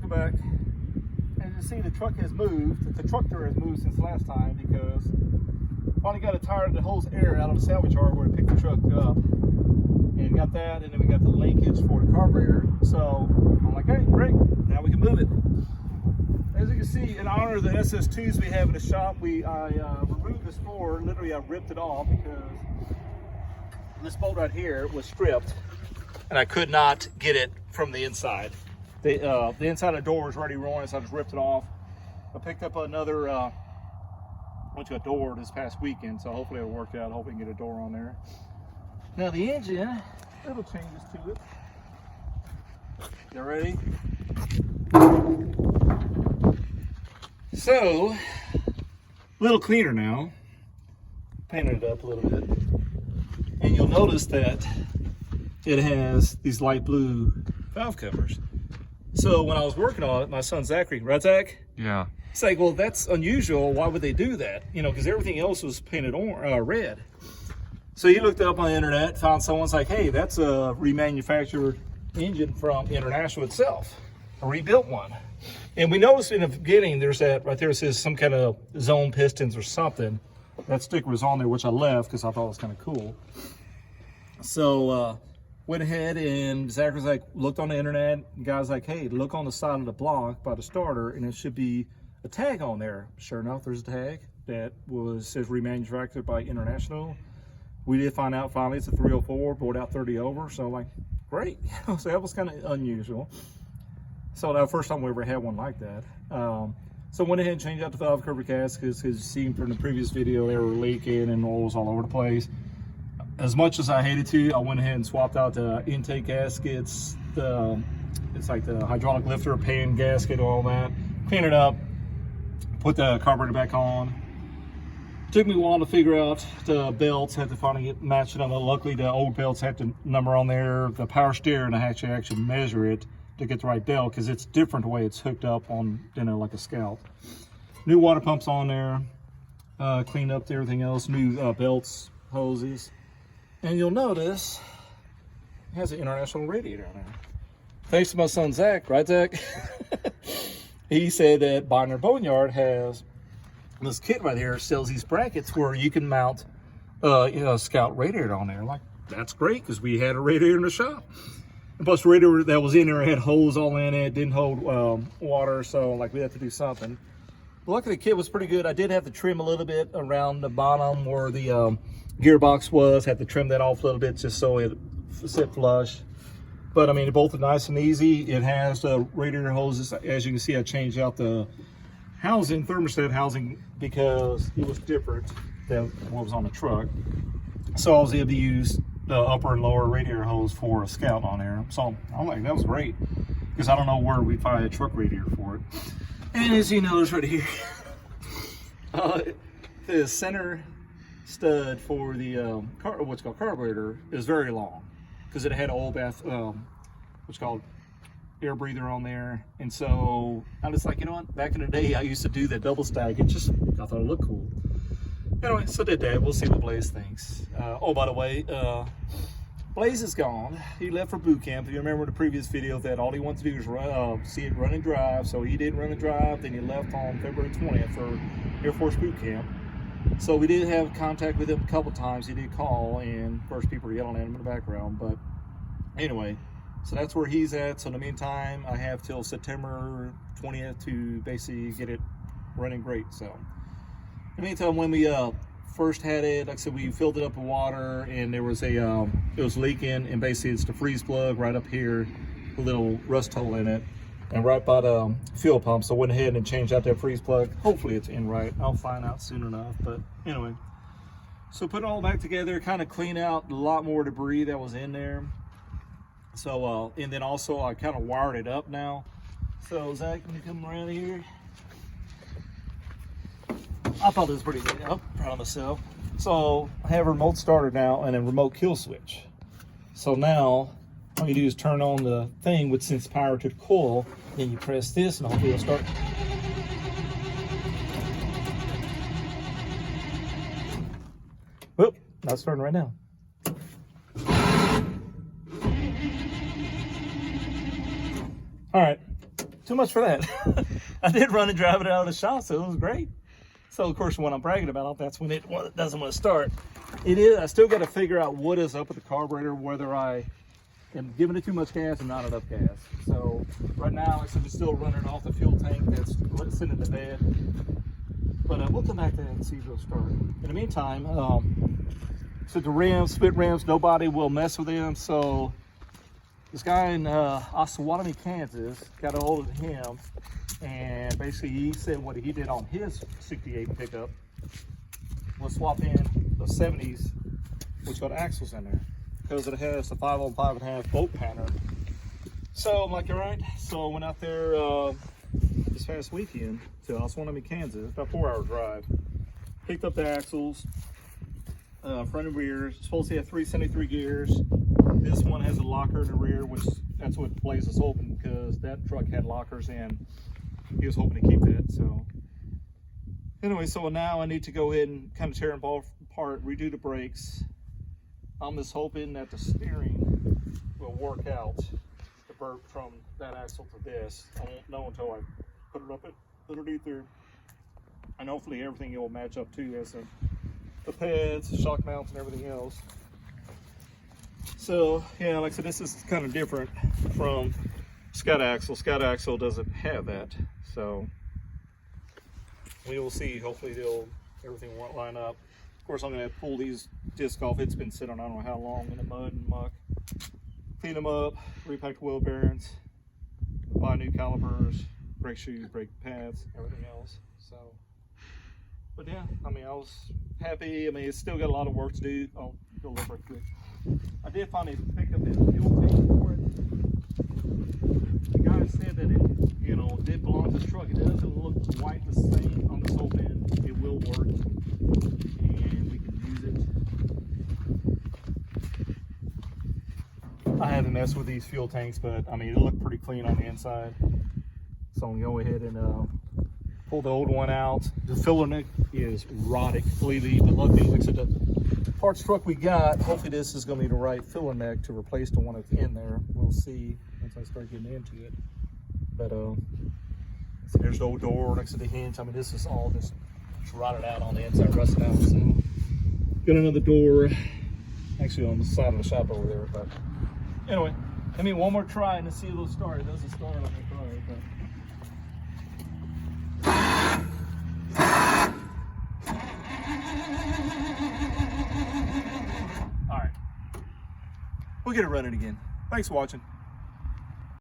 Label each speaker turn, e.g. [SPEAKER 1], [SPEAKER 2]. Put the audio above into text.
[SPEAKER 1] welcome back. As you see, the truck has moved. The Trucktor has moved since last time because finally got a tire that holds air out of the salvage yard where it picked the truck up. And got that, and then we got the linkage for the carburetor. So I'm like, hey, great, now we can move it. As you can see, in honor of the SS2s we have in the shop, I removed this floor. Literally, I ripped it off because this bolt right here was stripped, and I could not get it from the inside. The inside of the door was already ruined, so I just ripped it off. I picked up another door this past weekend, so hopefully it'll work out. Hopefully we can get a door on there. Now the engine, little changes to it. You ready? So, a little cleaner now. Painted it up a little bit. And you'll notice that it has these light blue valve covers. So when I was working on it, my son Zachary, right Zach?
[SPEAKER 2] Yeah.
[SPEAKER 1] It's like, well, that's unusual. Why would they do that? You know, because everything else was painted red. So he looked up on the internet, found someone's like, hey, that's a remanufactured engine from International itself, a rebuilt one. And we noticed in the beginning, there's that right there, it says some kind of zone pistons or something. That sticker was on there, which I left because I thought it was kind of cool. So went ahead and Zach was like, looked on the internet. The guy's like, hey, look on the side of the block by the starter, and it should be a tag on there. Sure enough, there's a tag that says remanufactured by International. We did find out finally it's a 304, brought out 30 over. So like, great. So that was kind of unusual. So that was the first time we ever had one like that. So went ahead and changed out the valve cover gaskets because you see from the previous video they were leaking and oil was all over the place. As much as I hated to, I went ahead and swapped out the intake gaskets. It's like the hydraulic lifter pan gasket, all that. Cleaned it up, put the carburetor back on. Took me a while to figure out the belts, had to finally get matched up. Luckily, the old belts had the number on there. The power steering, I had to actually measure it to get the right belt because it's different the way it's hooked up on, you know, like a Scout. New water pumps on there, cleaned up everything else, new belts, hoses. And you'll notice it has an International radiator on there. Thanks to my son Zach, right Zach? He said that Binder Boneyard has this kit right here, sells these brackets where you can mount a Scout radiator on there. Like, that's great because we had a radiator in the shop. And plus the radiator that was in there had holes all in it, didn't hold water, so like we had to do something. But luckily the kit was pretty good. I did have to trim a little bit around the bottom where the gearbox was, had to trim that off a little bit just so it sit flush. But I mean, both are nice and easy. It has the radiator hoses. As you can see, I changed out the housing, thermostat housing, because it was different than what was on the truck. So I was able to use the upper and lower radiator hose for a Scout on there. So I'm like, that was great, because I don't know where we find a truck radiator for it. And as you notice right here, the center stud for the what's called carburetor is very long because it had an old bath, what's called air breather on there. And so I was like, you know what, back in the day I used to do that double stack. I thought it looked cool. Anyway, so did that. We'll see what Blaze thinks. Oh, by the way, Blaze is gone. He left for boot camp. If you remember the previous video, that all he wanted to do was see it run and drive. So he didn't run and drive. Then he left on February 20th for Air Force boot camp. So we did have contact with him a couple times. He did call, and of course people were yelling at him in the background. But anyway, so that's where he's at. So in the meantime, I have till September 20th to basically get it running great. So in the meantime, when we first had it, like I said, we filled it up with water, and there was it was leaking, and basically it's the freeze plug right up here, a little rust hole in it, and right by the fuel pump. So I went ahead and changed out that freeze plug. Hopefully it's in right. I'll find out soon enough. But anyway, so put it all back together, kind of clean out a lot more debris that was in there. So and then also I kind of wired it up now. So Zach, can you come around here? I thought this was pretty good. I'm proud of myself. So I have a remote starter now and a remote kill switch. So now all you do is turn on the thing with sense power to the coil, then you press this and hopefully it'll start. Whoop, not starting right now. All right, too much for that. I did run and drive it out of the shop, so it was great. So of course, when I'm bragging about it, that's when it doesn't want to start. It is. I still got to figure out what is up with the carburetor, whether I am giving it too much gas and not enough gas. So right now, like I said, I'm still running off the fuel tank that's sitting in the bed. But we'll come back to that and see if it'll start. In the meantime, so the rims, split rims, nobody will mess with them. So this guy in Osawatomie, Kansas, got a hold of him, and basically he said what he did on his 68 pickup was swap in the 70s, which got axles in there, because it has the 5 on 5.5 bolt pattern. So I'm like, all right. So I went out there this past weekend to Osawatomie, Kansas, about a 4-hour drive. Picked up the axles, front and rear. It's supposed to have 373 gears. This one has a locker in the rear, which that's what plays us open, because that truck had lockers in. He was hoping to keep that. So anyway, so now I need to go ahead and kind of tear them apart, redo the brakes. I'm just hoping that the steering will work out, the burp from that axle to this. I won't know until I put it up underneath there. And hopefully everything will match up too, as the pads, the shock mounts, and everything else. So yeah, like I said, this is kind of different from Scout Axle. Scout Axle doesn't have that, so we will see. Hopefully everything won't line up. Of course, I'm gonna have to pull these discs off. It's been sitting I don't know how long in the mud and muck. Clean them up, repack the wheel bearings, buy new calipers, brake shoes, brake pads, everything else. So, but yeah, I mean, I was happy. I mean, it's still got a lot of work to do. I'll go a little bit quick. I did finally pick up this fuel tank for it. The guy said that it, you know, did belong to the truck. It doesn't look quite the same on this whole end. It will work, and we can use it. I haven't messed with these fuel tanks, but I mean, it looked pretty clean on the inside. So I'm gonna go ahead and pull the old one out. The filler neck is rotted completely, but luckily, like I said, the parts truck we got, hopefully this is gonna be the right filler neck to replace the one that's in there. We'll see once I start getting into it. But so there's the old door next to the hinge. I mean, this is all just rotted out on the inside, rusted out. So got another door actually on the side of the shop over there. But anyway, I mean, one more try and to see if it'll start. It doesn't start on the car, but all right, we'll get it running again. Thanks for watching.